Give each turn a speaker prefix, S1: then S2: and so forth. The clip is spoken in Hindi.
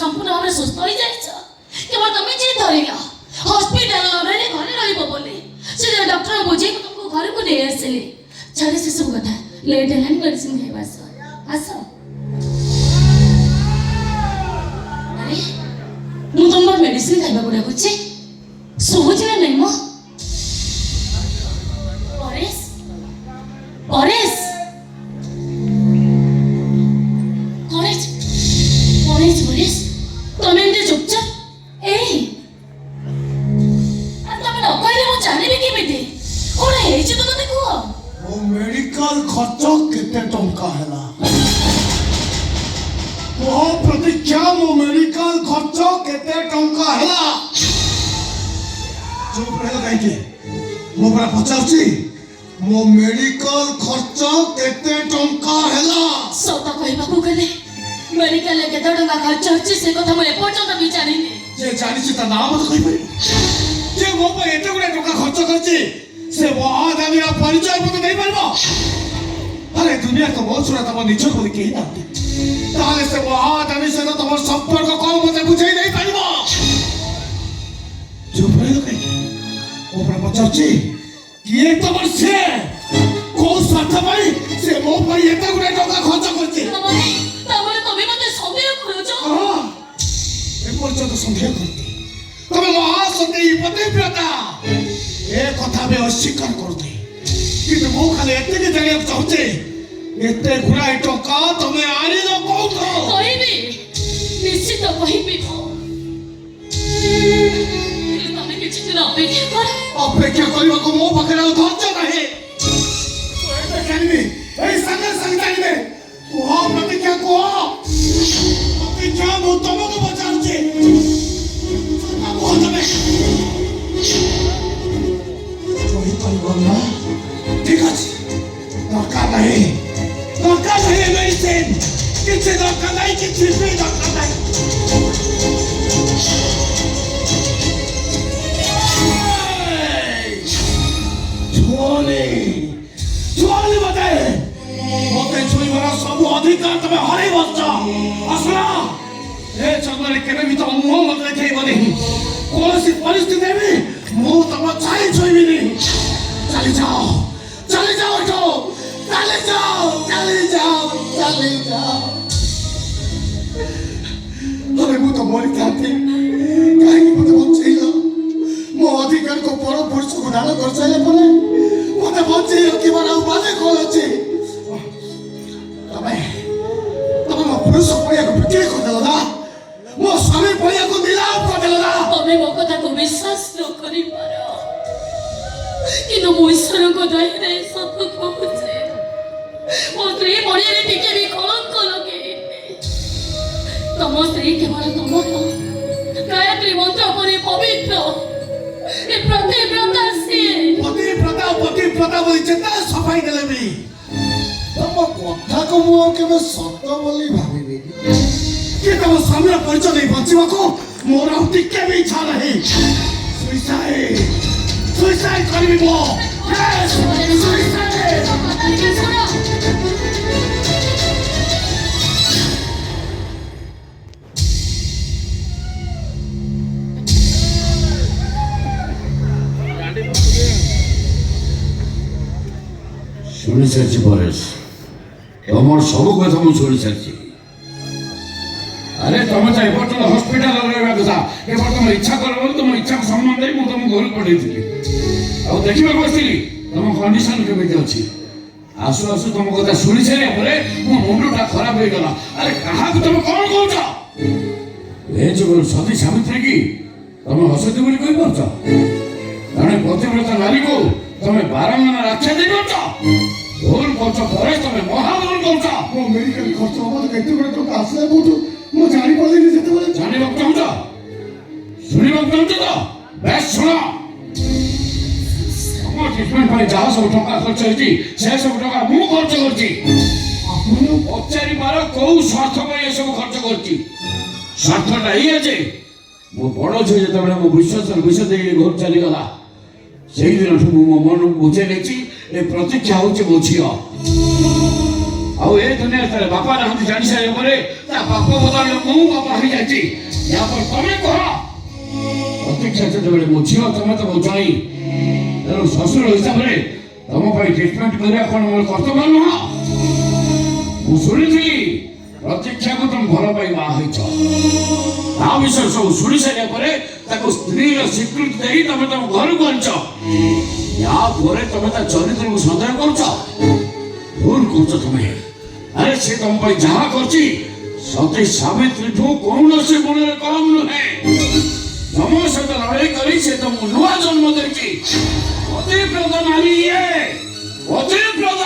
S1: संपूर्ण भाव सुस्थ हो जाए केवल तुम जी धरल हस्पिटाल घरे रही से डॉक्टर बुझे तुमको घर को नहीं आसिली छाड़े से सब कथा लेट है मेडिसिन खाइबा आस अरे मु तुम मेडिसिन खाइबा को डाकुची सुबुची ना नहीं मो परेश परेश कॉलेज कॉलेज परेश तुम एमती चुपचाप ए तुम न कहले मु जानिबी केमिति कोन हेछि तो मते कुह
S2: ओ मेडिकल खर्च केते टंका हैला ओ प्रतीक्षा मो मेडिकल खर्च केते टंका हैला चुप रह काहे मो परा पचाउची मो मेडिकल खर्च केते टंका हैला
S1: सता कहबा को गले मेडिकल के केते टंका खर्च होछि से कथा मु एपर्यंत भी जानिनी
S2: जे जानिछि त नाम तो कहि परिबो जे मो पे एते गुडे टंका खर्च करछि से बहुत आदमी परिचय मते देई परबो अरे दुनिया तो बहुत सुरा तम निज को केही नांती ताले से बहुत आदमी से तम संपर्क को मते बुझाई देई परबो चुप रह काहे ऊपर पचाउची किए तमर से को स्वार्थ भाई से मो पर एते गुडे टंका खर्च करछि
S1: तमरे तमे मते संदेह करूछो
S2: हां ए पर्यंत संदेह करती तमे महासती पतिव्रता ए कथा में अस्वीकार करते किंतु मो खाली एते के जानिया चाहते एते गुड़ाई टका तमे आनी न कोठो
S1: कहबी निश्चित कहबी तमे किछि दिन अपेक्षा
S2: करबा को मो पाखरे धैर्य नाही तो एते जानिबी ए संगे संग जानिबे को प्रतीक्षा को प्रतीक्षा मो तुमको बचाउचे को तमे ठीक है दरकार नहीं मेडिसिन किसी दरकार नहीं किसी भी दरकार नहीं छोले बताए मते छुई बरा सब अधिकार तमे हरै बच्च असला ए चंद्रले केबे भी तो मुह मत देखै बने कोनसी परिस्थिति में मु तम चाहि छुईबी नहीं चले जाओ तो चले जाओ अरे मु तो मरी थाती काहे कि मते बचैलो मो अधिकार को पर पुरुष को दान कर साले परे मते बचैलो कि बड़ा बाजे कॉल अछि तमे मो पुरुष पड़िया को बिक्री कर देलो ना मो स्वामी पड़िया को नीलाम कर देलो ना
S1: तमे मो कथा को विश्वास न करि पारो किंतु मो ईश्वर को दया सत कहूचे मो स्त्री मरिया टिके भी कलंक लगे तम स्त्री केवल तमर गायत्री मंत्र परि पवित्र ए
S2: पतिव्रता बोली चिंता सफाई देले भी तम कथा को मो केबे सत बोली भाबिबी कि तम स्वामी परिचय नहीं बंचिबा को मोर टिके भी इच्छा नहीं सुइसाइड करबी मो यस सुइसाइड
S3: शुणी सारी परेश तुम सब कथा मुझे शुणी सारी अरे तुम तो एपर्तन हस्पिटाल रहा कथा एपर तुम इच्छा कर तुम इच्छा को सम्मान दे तुम घर पठेली आ देखा बसली तुम कंडीशन केमी अच्छी आसु आसु तुम कथा शुणी सारे मो मुंडा खराब हो गला अरे क्या तुम कौन कह जो सती सावित्री की तुम हसती बोली कही पार्छ जड़े पतिव्रता नारी को तुम बारंबार आख्या दे भूल कर परेश तुम महाभूल कर
S2: मेडिकल खर्च हम केते बड़े टका आसले मोटू मो जानि पलिनी जेते बले
S3: जानि वक्त चाहूच सुनि वक्त चाहूच तो बेस सुनो हम ट्रीटमेंट पर जहाँ सब टका खर्च होती से सब टका मु खर्च करती आपन पचारि मार को स्वार्थ पर ये सब खर्च करती स्वार्थटा ये जे मो बड़ झे जते बले मो विश्वास दे घर चली गला से दिन मो मन बुझे लेछि ए प्रतीक्षा होछि मो झियो आ ଆଉ ଏ ଦୁନିଆରେ ତାର ବାପା ନାହାନ୍ତି ଜାଣି ସାରିବା ପରେ ତା ବାପ ବଦଳରେ ମୁଁ ବାପା ହେଇଯାଇଛି। ୟାପରେ ତମେ କହ ପ୍ରତୀକ୍ଷା ଯେତେବେଳେ ମୋ ଝିଅ ତମେ ତ ମୋ ଜଣୀ, ତେଣୁ ଶ୍ୱଶୁର ହିସାବରେ ତମ ପାଇଁ ଟ୍ରିଟମେଣ୍ଟ କରିବା କ'ଣ ମୋର କର୍ତ୍ତବ୍ୟ ନୁହଁ? ମୁଁ ଶୁଣିଥିଲି ପ୍ରତୀକ୍ଷାକୁ ତମେ ଭଲ ପାଇ ବାହା ହେଇଛ। ତା ବିଷୟରେ ସବୁ ଶୁଣି ସାରିବା ପରେ ତାକୁ ସ୍ତ୍ରୀର ସ୍ୱୀକୃତି ଦେଇ ତମେ ତମ ଘରକୁ ଆଣିଛ। ୟା ପରେ ତମେ ତା ଚରିତ୍ରକୁ ସନ୍ଦେହ କରୁଛ। ଭୁଲ କରୁଛ ତମେ। ଆରେ ସେ ତମ ପାଇଁ ଯାହା କରିଛି ସତୀ ସାବିତ୍ରୀଠୁ କୌଣସି ଗୁଣରେ କମ୍ ନୁହେଁ। ତମ ସହିତ ଲଢ଼େଇ କରି ସେ ତମକୁ ନୂଆ ଜନ୍ମ ଦେଇଛି। ଅତିପ୍ରଦ ନାରୀ ଇଏ, ଅତିପ୍ରଦ